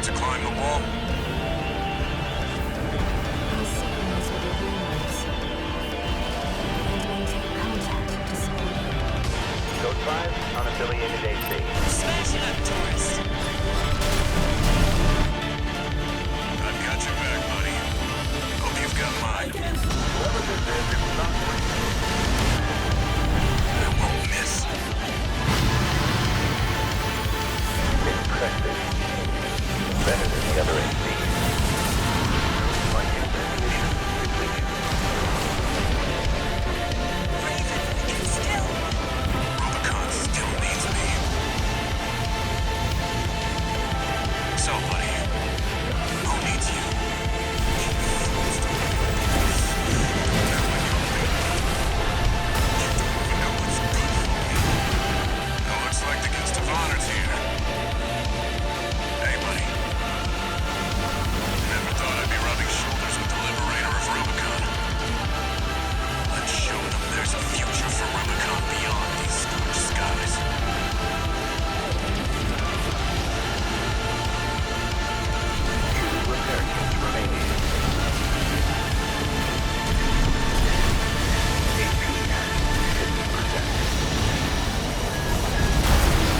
Ready to climb the wall? I'll synchronize with your greenlights and maintain contact to support you. Code 5, unaffiliated AC. Smash it up, tourist. I've got your back, buddy. Hope you've got mine. Whoever this is, it's not free. I won't miss. Impressive. Better than the other AC. My mission complete. Raven, we can still. Rubicon still needs me. So, buddy, who needs you? You know what's good for me. It looks like the guest of honor's here. Hey, buddy. Never thought I'd be rubbing shoulders with the liberator of Rubicon. Let's show them there's a future for Rubicon beyond these scorched skies. Repair kits remaining. AP at 50%.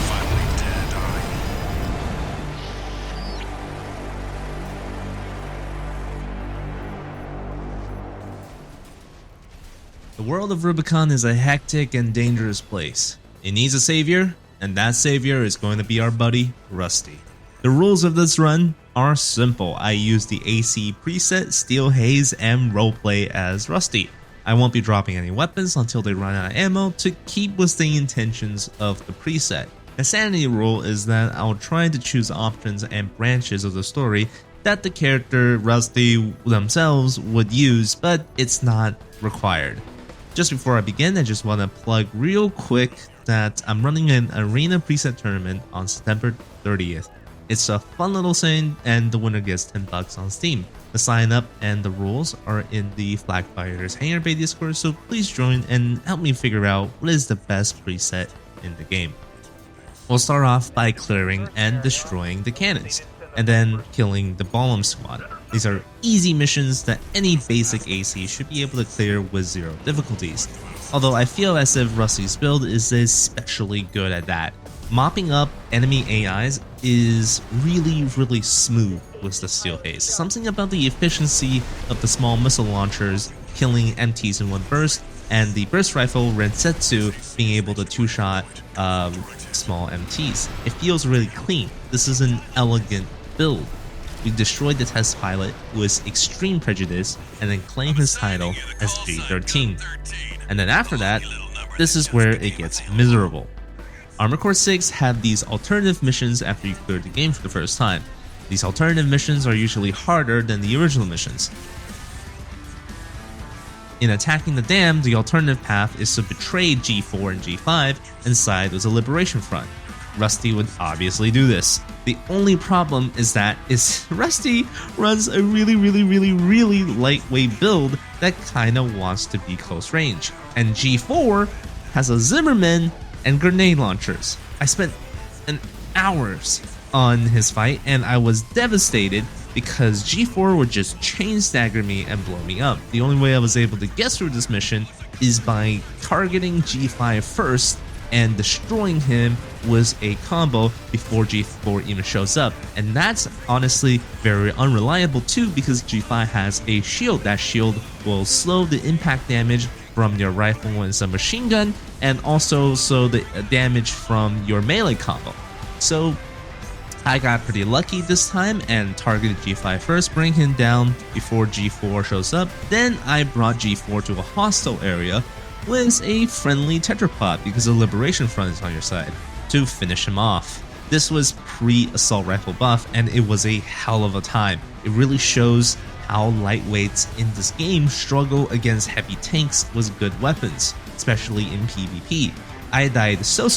Finally dead, are you? The world of Rubicon is a hectic and dangerous place. It needs a savior, and that savior is going to be our buddy, Rusty. The rules of this run are simple. I use the AC preset, Steel Haze, and roleplay as Rusty. I won't be dropping any weapons until they run out of ammo to keep with the intentions of the preset. The sanity rule is that I'll try to choose options and branches of the story that the character Rusty themselves would use, but it's not required. Just before I begin, I just want to plug real quick that I'm running an arena preset tournament on September 30th. It's a fun little thing, and the winner gets $10 on Steam. The sign up and the rules are in the Flagfighters Hangar Bay Discord, so please join and help me figure out what is the best preset in the game. We'll start off by clearing and destroying the cannons, and then killing the Bomb Squad. These are easy missions that any basic AC should be able to clear with zero difficulties, although I feel as if Rusty's build is especially good at that. Mopping up enemy AIs is really smooth with the Steel Haze. Something about the efficiency of the small missile launchers killing MTs in one burst, and the burst rifle Rensetsu being able to two-shot small MTs. It feels really clean. This is an elegant build. We destroyed the test pilot with extreme prejudice and then claim his title as G13. And then after that, this is where it gets miserable. Armored Core 6 have these alternative missions after you clear the game for the first time. These alternative missions are usually harder than the original missions. In attacking the dam, the alternative path is to betray G4 and G5 and side with the Liberation Front. Rusty would obviously do this. The only problem is that Rusty runs a really lightweight build that kinda wants to be close range. And G4 has a Zimmerman and grenade launchers. I spent hours on his fight and I was devastated because G4 would just chain stagger me and blow me up. The only way I was able to get through this mission is by targeting G5 first and destroying him with a combo before G4 even shows up. And that's honestly very unreliable too, because G5 has a shield. That shield will slow the impact damage from your rifle and some machine gun, and also slow the damage from your melee combo. So I got pretty lucky this time and targeted G5 first, bring him down before G4 shows up. Then I brought G4 to a hostile area with a friendly tetrapod because the Liberation Front is on your side to finish him off. This was pre-assault rifle buff and it was a hell of a time. It really shows how lightweights in this game struggle against heavy tanks with good weapons, especially in PvP. I died so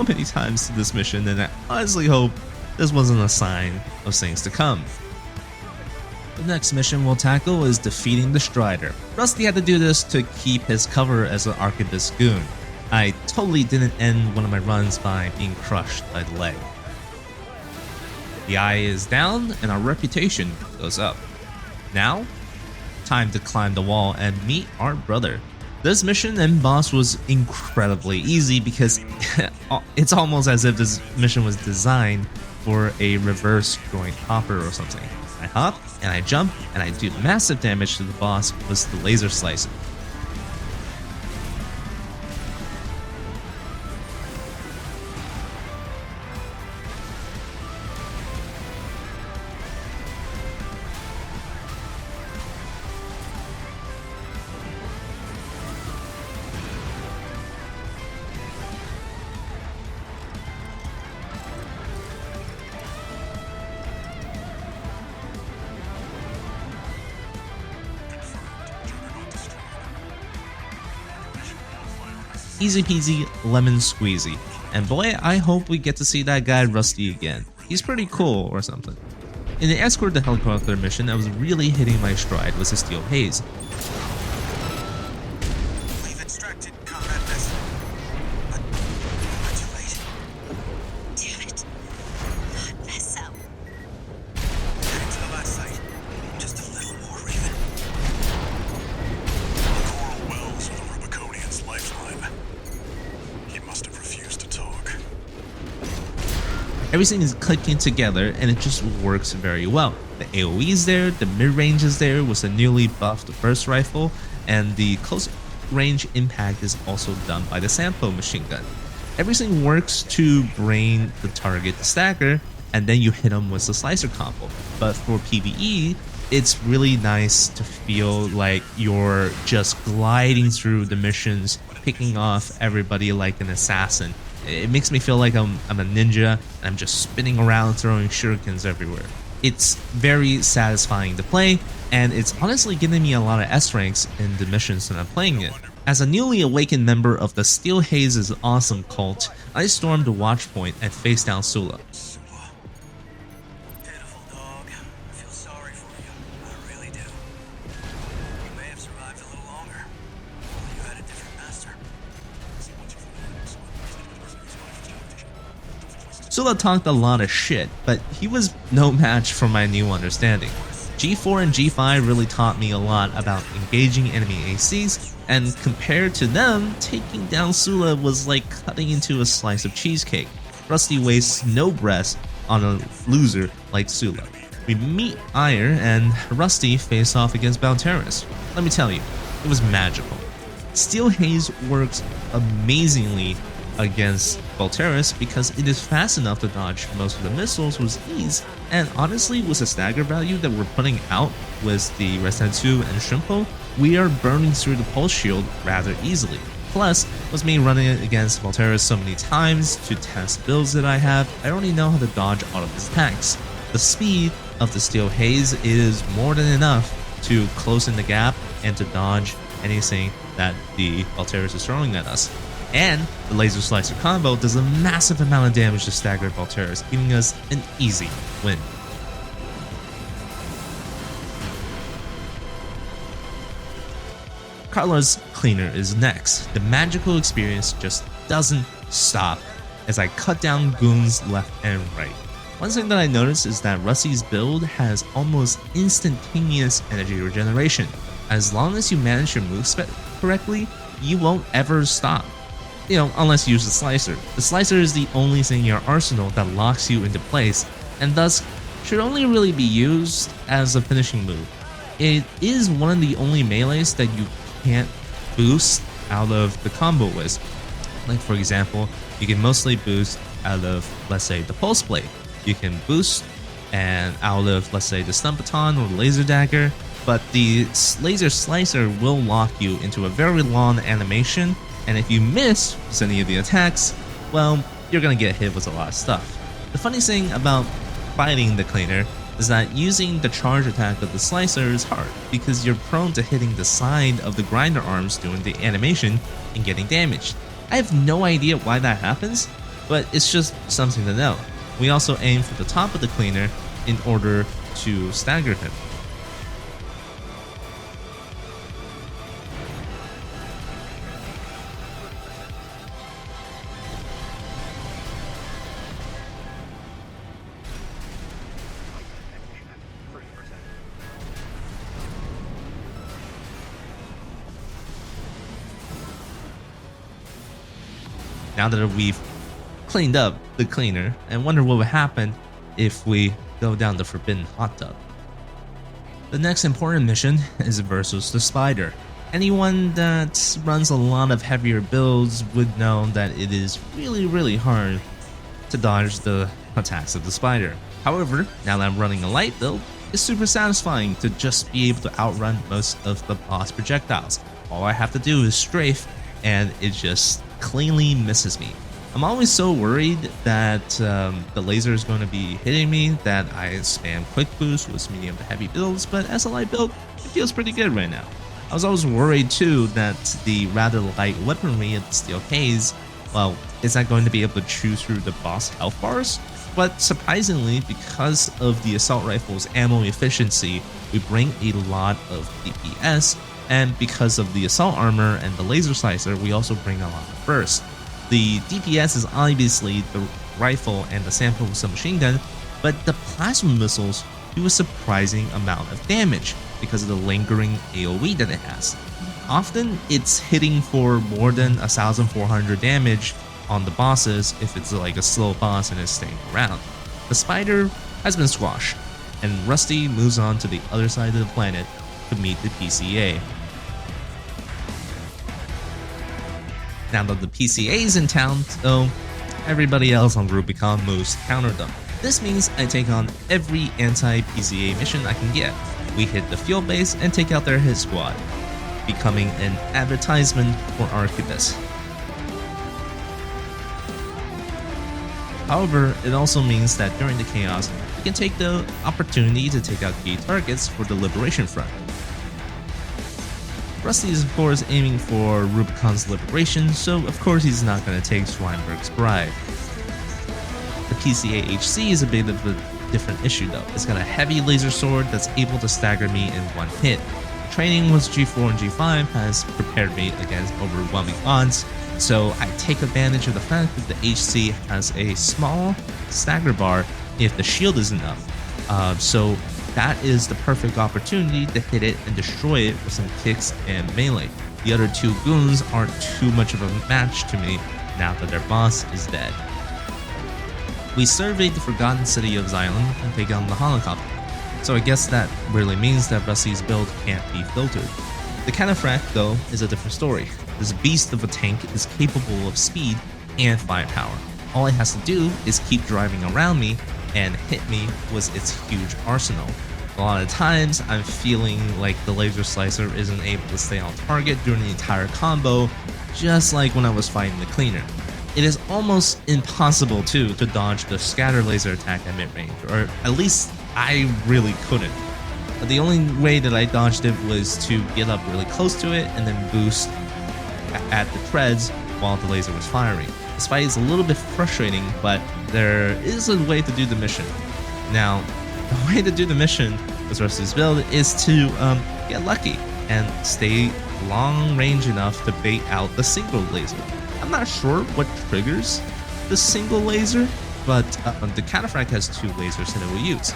many times to this mission, and I honestly hope this wasn't a sign of things to come. The next mission we'll tackle is defeating the Strider. Rusty had to do this to keep his cover as an Arcubus goon. I totally didn't end one of my runs by being crushed by the leg. The eye is down and our reputation goes up. Now, time to climb the wall and meet our brother. This mission and boss was incredibly easy because it's almost as if this mission was designed for a reverse going hopper or something. I hop and I jump and I do massive damage to the boss with the laser slicer. Easy peasy lemon squeezy. And boy, I hope we get to see that guy Rusty again. He's pretty cool or something. In the escort the helicopter mission, I was really hitting my stride with the steel haze. We've extracted combat vessel. But we're too late. Damn it. Not mess up. Heading to the last site. Just a little more, Raven. The coral wells are the Rubiconian's lifeline. He must have refused to talk. Everything is clicking together and it just works very well. The AoE is there, the mid-range is there with the newly buffed burst rifle, and the close range impact is also done by the Sampo machine gun. Everything works to bring the target to stagger, and then you hit them with the slicer combo. But for PvE, it's really nice to feel like you're just gliding through the missions, picking off everybody like an assassin. It makes me feel like I'm a ninja and I'm just spinning around throwing shurikens everywhere. It's very satisfying to play, and it's honestly giving me a lot of S ranks in the missions that I'm playing in. As a newly awakened member of the Steel Haze's awesome cult, I stormed the watch point and faced down Sula. Pitiful dog. I feel sorry for you. I really do. You may have survived a little longer. If you had a different master. Sula talked a lot of shit, but he was no match for my new understanding. G4 and G5 really taught me a lot about engaging enemy ACs, and compared to them, taking down Sula was like cutting into a slice of cheesecake. Rusty wastes no breath on a loser like Sula. We meet Ire and Rusty face off against Baltera. Let me tell you, it was magical. Steel Haze works amazingly against Baltera because it is fast enough to dodge most of the missiles with ease, and honestly with the stagger value that we're putting out with the Resident 2 and Shrimpo, we are burning through the pulse shield rather easily. Plus, with me running against Baltera so many times to test builds that I have, I already know how to dodge all of his attacks. The speed of the Steel Haze is more than enough to close in the gap and to dodge anything that the Baltera is throwing at us. And the laser slicer combo does a massive amount of damage to staggered Balteras, giving us an easy win. Carla's Cleaner is next. The magical experience just doesn't stop as I cut down goons left and right. One thing that I noticed is that Rusty's build has almost instantaneous energy regeneration. As long as you manage your movement correctly, you won't ever stop. You know, unless you use the slicer. The slicer is the only thing in your arsenal that locks you into place, and thus should only really be used as a finishing move. It is one of the only melees that you can't boost out of the combo with. Like for example, you can mostly boost out of, let's say, the pulse blade. You can boost and out of, let's say, the stun baton or the laser dagger, but the laser slicer will lock you into a very long animation, and if you miss with any of the attacks, well, you're gonna get hit with a lot of stuff. The funny thing about fighting the Cleaner is that using the charge attack of the slicer is hard, because you're prone to hitting the side of the grinder arms during the animation and getting damaged. I have no idea why that happens, but it's just something to know. We also aim for the top of the Cleaner in order to stagger him. now that we've cleaned up the cleaner, and wonder what would happen if we go down the forbidden hot tub. The next important mission is versus the spider. Anyone that runs a lot of heavier builds would know that it is really hard to dodge the attacks of the spider. However, now that I'm running a light build, it's super satisfying to just be able to outrun most of the boss projectiles. All I have to do is strafe and it just cleanly misses me. I'm always so worried that the laser is going to be hitting me that I spam quick boost with medium to heavy builds, but as a light build, it feels pretty good right now. I was always worried too that the rather light weaponry of the steel haze, well, is not going to be able to chew through the boss health bars, but surprisingly, because of the assault rifle's ammo efficiency, we bring a lot of DPS, and because of the assault armor and the laser slicer, we also bring a lot of burst. The DPS is obviously the rifle and the sample submachine gun, but the plasma missiles do a surprising amount of damage because of the lingering AoE that it has. Often it's hitting for more than 1,400 damage on the bosses if it's like a slow boss and is staying around. The spider has been squashed, and Rusty moves on to the other side of the planet to meet the PCA. Now that the PCA is in town, though, everybody else on Rubicon moves to counter them. This means I take on every anti-PCA mission I can get. We hit the field base and take out their hit squad, becoming an advertisement for Arcubus. However, it also means that during the chaos, we can take the opportunity to take out key targets for the Liberation Front. Rusty is of course aiming for Rubicon's liberation, so of course he's not going to take Schweinberg's bribe. The PCHC is a bit of a different issue though. It's got a heavy laser sword that's able to stagger me in one hit. Training with G4 and G5 has prepared me against overwhelming odds, so I take advantage of the fact that the HC has a small stagger bar if the shield isn't up. So that is the perfect opportunity to hit it and destroy it with some kicks and melee. The other two goons aren't too much of a match to me now that their boss is dead. We surveyed the forgotten city of Xylem and take on the helicopter, so I guess that really means that Rusty's build can't be filtered. The Cataphract, though, is a different story. This beast of a tank is capable of speed and firepower. All it has to do is keep driving around me and hit me with its huge arsenal. A lot of times, I'm feeling like the laser slicer isn't able to stay on target during the entire combo, just like when I was fighting the cleaner. It is almost impossible too to dodge the scatter laser attack at mid-range, or at least I really couldn't. The only way that I dodged it was to get up really close to it and then boost at the treads while the laser was firing. This fight is a little bit frustrating, but there is a way to do the mission. Now, the way to do the mission with Rusty's build is to get lucky and stay long range enough to bait out the single laser. I'm not sure what triggers the single laser, but the Cataphract has two lasers that it will use.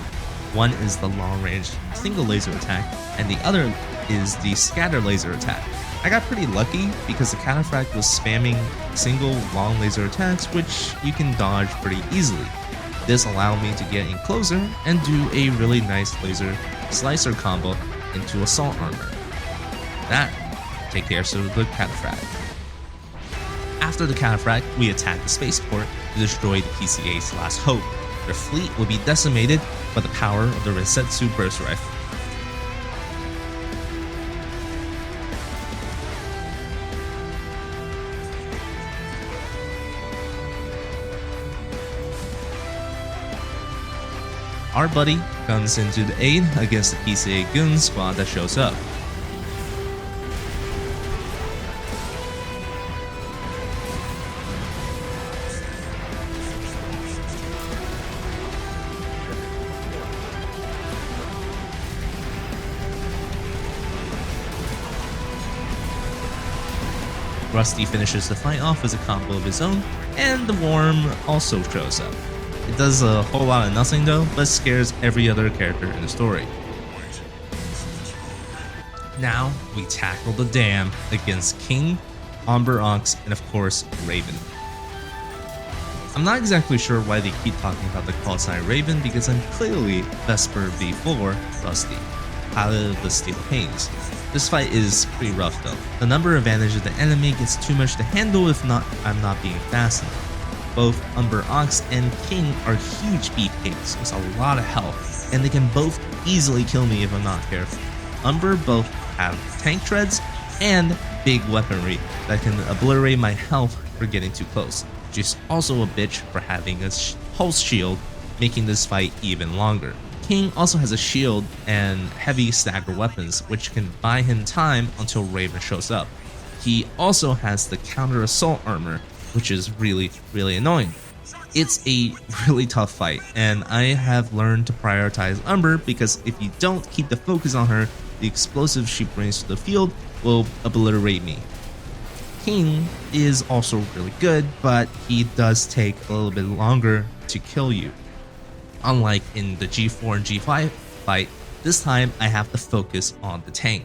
One is the long-range single laser attack, and the other is the scatter laser attack. I got pretty lucky because the Cataphract was spamming single long laser attacks, which you can dodge pretty easily. This allowed me to get in closer and do a really nice laser slicer combo into assault armor. That takes care of the Cataphract. After the Cataphract, we attack the Spaceport to destroy the PCA's last hope. Their fleet will be decimated by the power of the Rensetsu burst rifle. Our buddy comes into the aid against the PCA goon squad that shows up. Rusty finishes the fight off with a combo of his own, and the Worm also shows up. It does a whole lot of nothing though, but scares every other character in the story. Now we tackle the dam against King, Omber Ox, and of course Raven. I'm not exactly sure why they keep talking about the call sign Raven because I'm clearly Vesper V.IV Rusty, pilot of the Steel Kings. This fight is pretty rough though. The number advantage of the enemy gets too much to handle if not I'm not being fast enough. Both Umber Ox and King are huge beefcakes with a lot of health, and they can both easily kill me if I'm not careful. Umber both have tank treads and big weaponry that can obliterate my health for getting too close. She's also a bitch for having a pulse shield, making this fight even longer. King also has a shield and heavy stagger weapons, which can buy him time until Raven shows up. He also has the counter assault armor, which is really annoying. It's a really tough fight, and I have learned to prioritize Umber because if you don't keep the focus on her, the explosives she brings to the field will obliterate me. King is also really good, but he does take a little bit longer to kill you. Unlike in the G4 and G5 fight, this time I have to focus on the tank.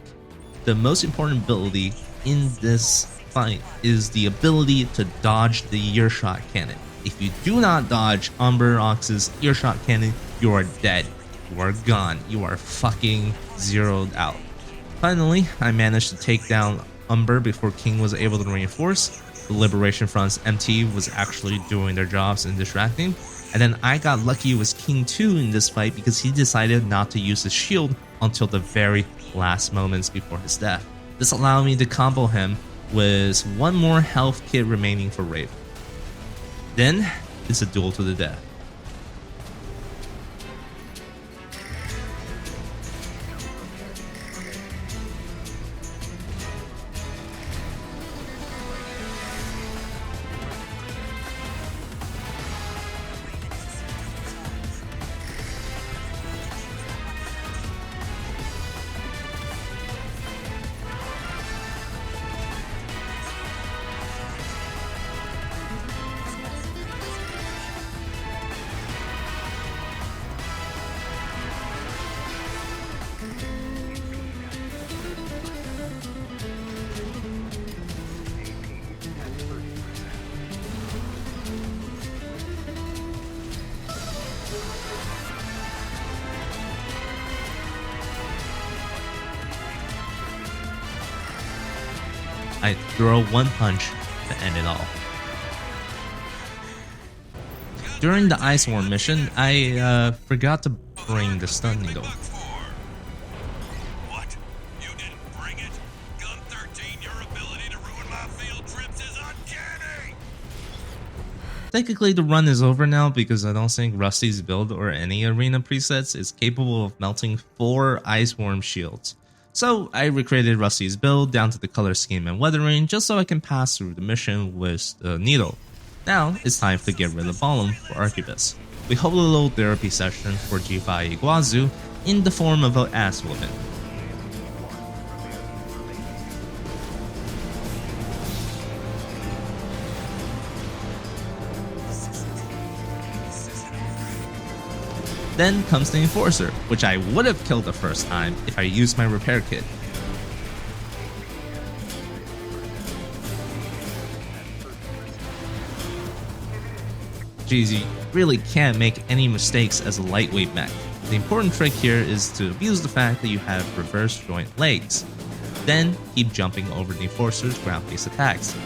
The most important ability in this fight is the ability to dodge the earshot cannon. If you do not dodge Umber Ox's earshot cannon, you are dead. You are gone. You are fucking zeroed out. Finally, I managed to take down Umber before King was able to reinforce. The Liberation Front's MT was actually doing their jobs and distracting. And then I got lucky with King 2 in this fight because he decided not to use his shield until the very last moments before his death. This allowed me to combo him with one more health kit remaining for Raven. Then it's a duel to the death. I throw one punch to end it all. During the Ice Worm mission, I forgot to bring the stun needle. What? You didn't bring it? Gun 13, your ability to ruin my field trips is uncanny! Technically, the run is over now because I don't think Rusty's build or any arena presets is capable of melting 4 Ice Worm shields. So I recreated Rusty's build down to the color scheme and weathering just so I can pass through the mission with the needle. Now it's time to get rid of Balm for Arcubus. We hold a little therapy session for G.V. Iguazu in the form of an ass woman. Then comes the Enforcer, which I would have killed the first time if I used my repair kit. Geez, you really can't make any mistakes as a lightweight mech. The important trick here is to abuse the fact that you have reverse joint legs. Then keep jumping over the Enforcer's ground-based attacks.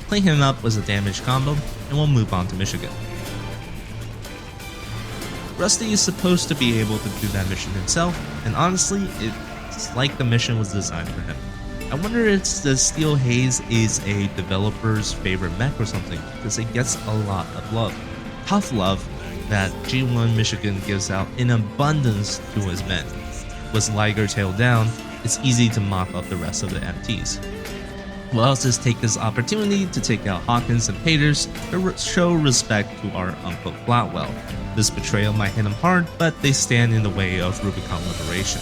Clean him up was a damage combo, and we'll move on to Michigan. Rusty is supposed to be able to do that mission himself, and honestly, it's like the mission was designed for him. I wonder if the Steel Haze is a developer's favorite mech or something, because it gets a lot of love. Tough love that G1 Michigan gives out in abundance to his men. With Liger tailed down, it's easy to mop up the rest of the MTs. We'll also take this opportunity to take out Hawkins and Peters to show respect to our Uncle Flatwell. This betrayal might hit them hard, but they stand in the way of Rubicon liberation.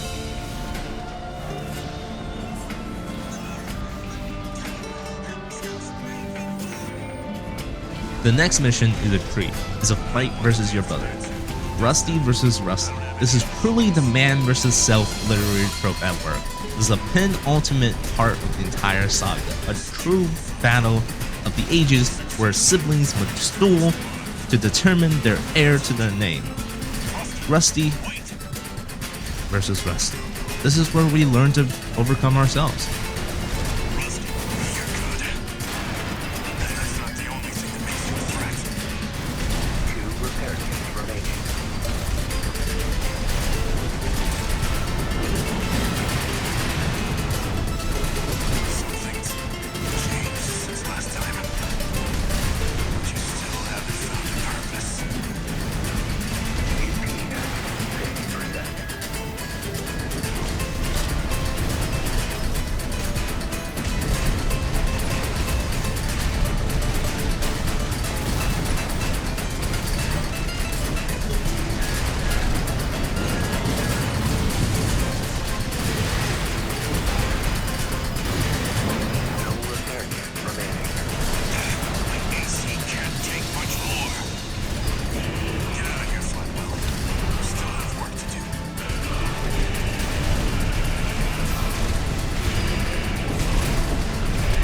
The next mission is a treat. It's a fight versus your brother. Rusty versus Rusty. This is truly the man versus self literary trope at work. This is a penultimate part of the entire saga, a true battle of the ages where siblings must duel to determine their heir to their name. Rusty versus Rusty. This is where we learn to overcome ourselves. Rusty, you're good. And that's not the only thing that makes you a threat. 2 repair kits remaining. Some things changed since last time. But you still haven't found a purpose. AP at 50%. No repair kits remaining. My AC can't take much more. Get out of here, Flatwell. Still have work to do.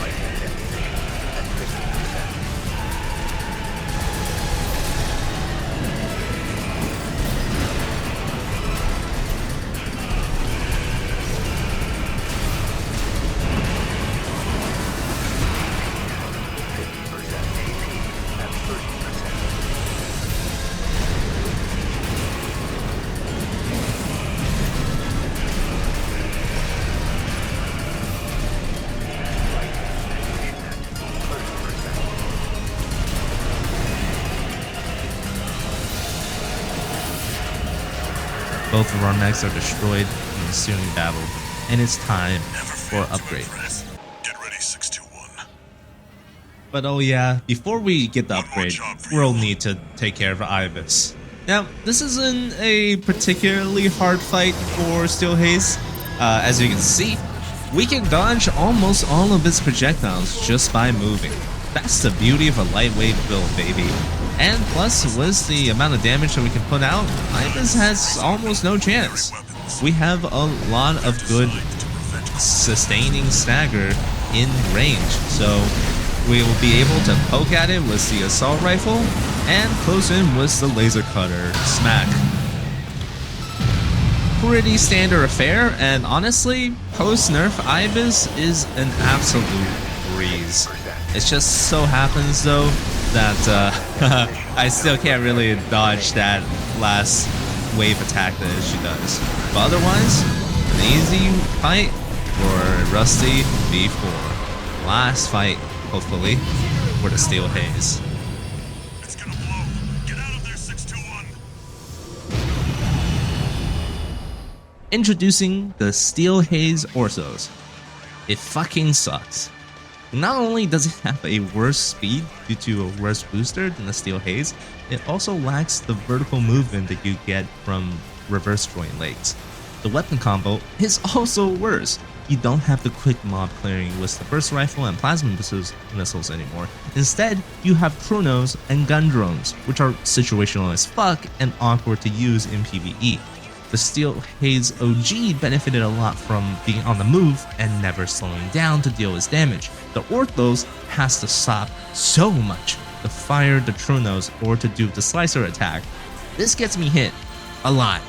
Light and ammunition at 50%. Both of our mechs are destroyed in the ensuing battle, and it's time Never for fail to upgrade. impress. Get ready, 621. But oh yeah, before we get the One more upgrade, job for we'll you. need to take care of Ibis. Now, this isn't a particularly hard fight for Steel Haze. As you can see, we can dodge almost all of its projectiles just by moving. That's the beauty of a lightweight build, baby. And plus, with the amount of damage that we can put out, Ibis has almost no chance. We have a lot of good sustaining stagger in range, so we will be able to poke at it with the assault rifle and close in with the laser cutter. Smack. Pretty standard affair, and honestly, post-nerf Ibis is an absolute breeze. It just so happens though that I still can't really dodge that last wave attack that she does. But otherwise, an easy fight for Rusty V.IV. Last fight, hopefully, for the Steel Haze. It's gonna blow. Get out of there, 621. Introducing the Steel Haze Orsos. It fucking sucks. Not only does it have a worse speed due to a worse booster than the Steel Haze, it also lacks the vertical movement that you get from reverse joint legs. The weapon combo is also worse. You don't have the quick mob clearing with the burst rifle and plasma missiles anymore. Instead, you have chronos and gun drones, which are situational as fuck and awkward to use in PvE. The Steel Haze OG benefited a lot from being on the move and never slowing down to deal its damage. The Orthos has to stop so much to fire the Chronos or to do the slicer attack. This gets me hit a lot.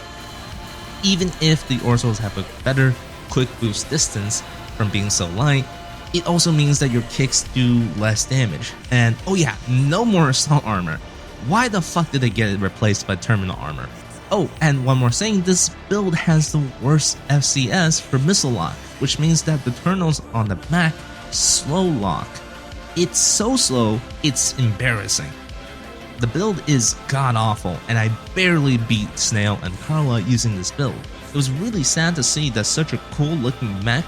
Even if the Orthos have a better quick boost distance from being so light, it also means that your kicks do less damage. And oh yeah, no more assault armor. Why the fuck did they get it replaced by terminal armor? Oh, and one more thing, this build has the worst FCS for missile lock, which means that the terminals on the back slow lock. It's so slow, it's embarrassing. The build is god awful, and I barely beat Snail and Carla using this build. It was really sad to see that such a cool looking mech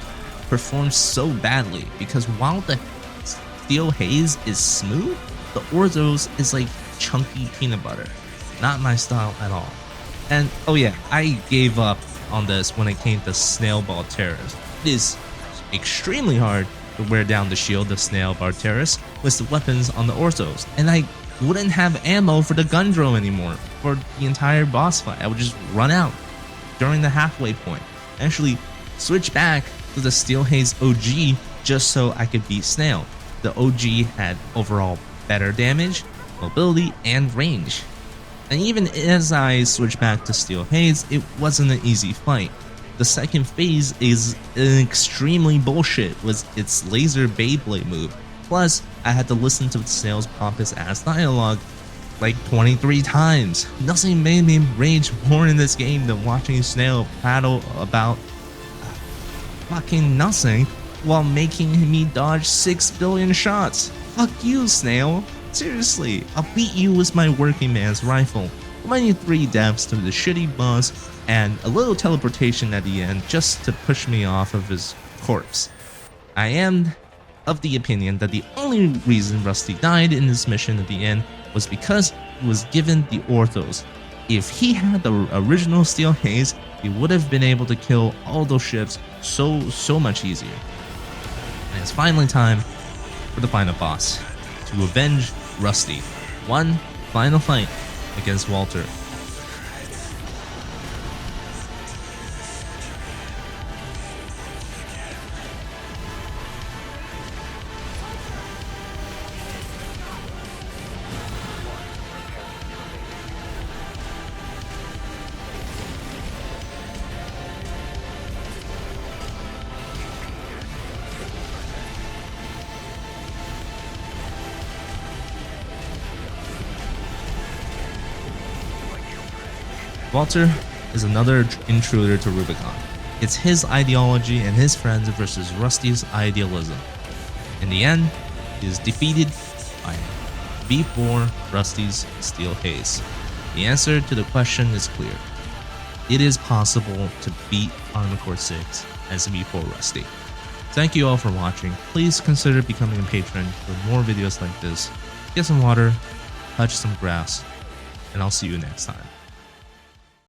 performs so badly, because while the Steel Haze is smooth, the Orthos is like chunky peanut butter. Not my style at all. And oh yeah, I gave up on this when it came to Snail Balteras. It is extremely hard to wear down the shield of Snail Balteras with the weapons on the Orthos, and I wouldn't have ammo for the gun drone anymore for the entire boss fight. I would just run out during the halfway point. Actually, switch back to the Steel Haze OG just so I could beat Snail. The OG had overall better damage, mobility, and range. And even as I switched back to Steel Haze, it wasn't an easy fight. The second phase is extremely bullshit with its laser Beyblade move. Plus, I had to listen to Snail's pompous ass dialogue like 23 times. Nothing made me rage more in this game than watching Snail prattle about fucking nothing while making me dodge 6 billion shots. Fuck you, Snail. Seriously, I'll beat you with my working man's rifle. 23 deaths to the shitty boss and a little teleportation at the end just to push me off of his corpse. I am of the opinion that the only reason Rusty died in this mission at the end was because he was given the orthos. If he had the original Steel Haze, he would have been able to kill all those ships so much easier. And it's finally time for the final boss to avenge Rusty. One final fight against Walter. Walter is another intruder to Rubicon. It's his ideology and his friends versus Rusty's idealism. In the end, he is defeated by V.IV Rusty's Steel Haze. The answer to the question is clear. It is possible to beat Armored Core 6 as V.IV Rusty. Thank you all for watching. Please consider becoming a patron for more videos like this. Get some water, touch some grass, and I'll see you next time.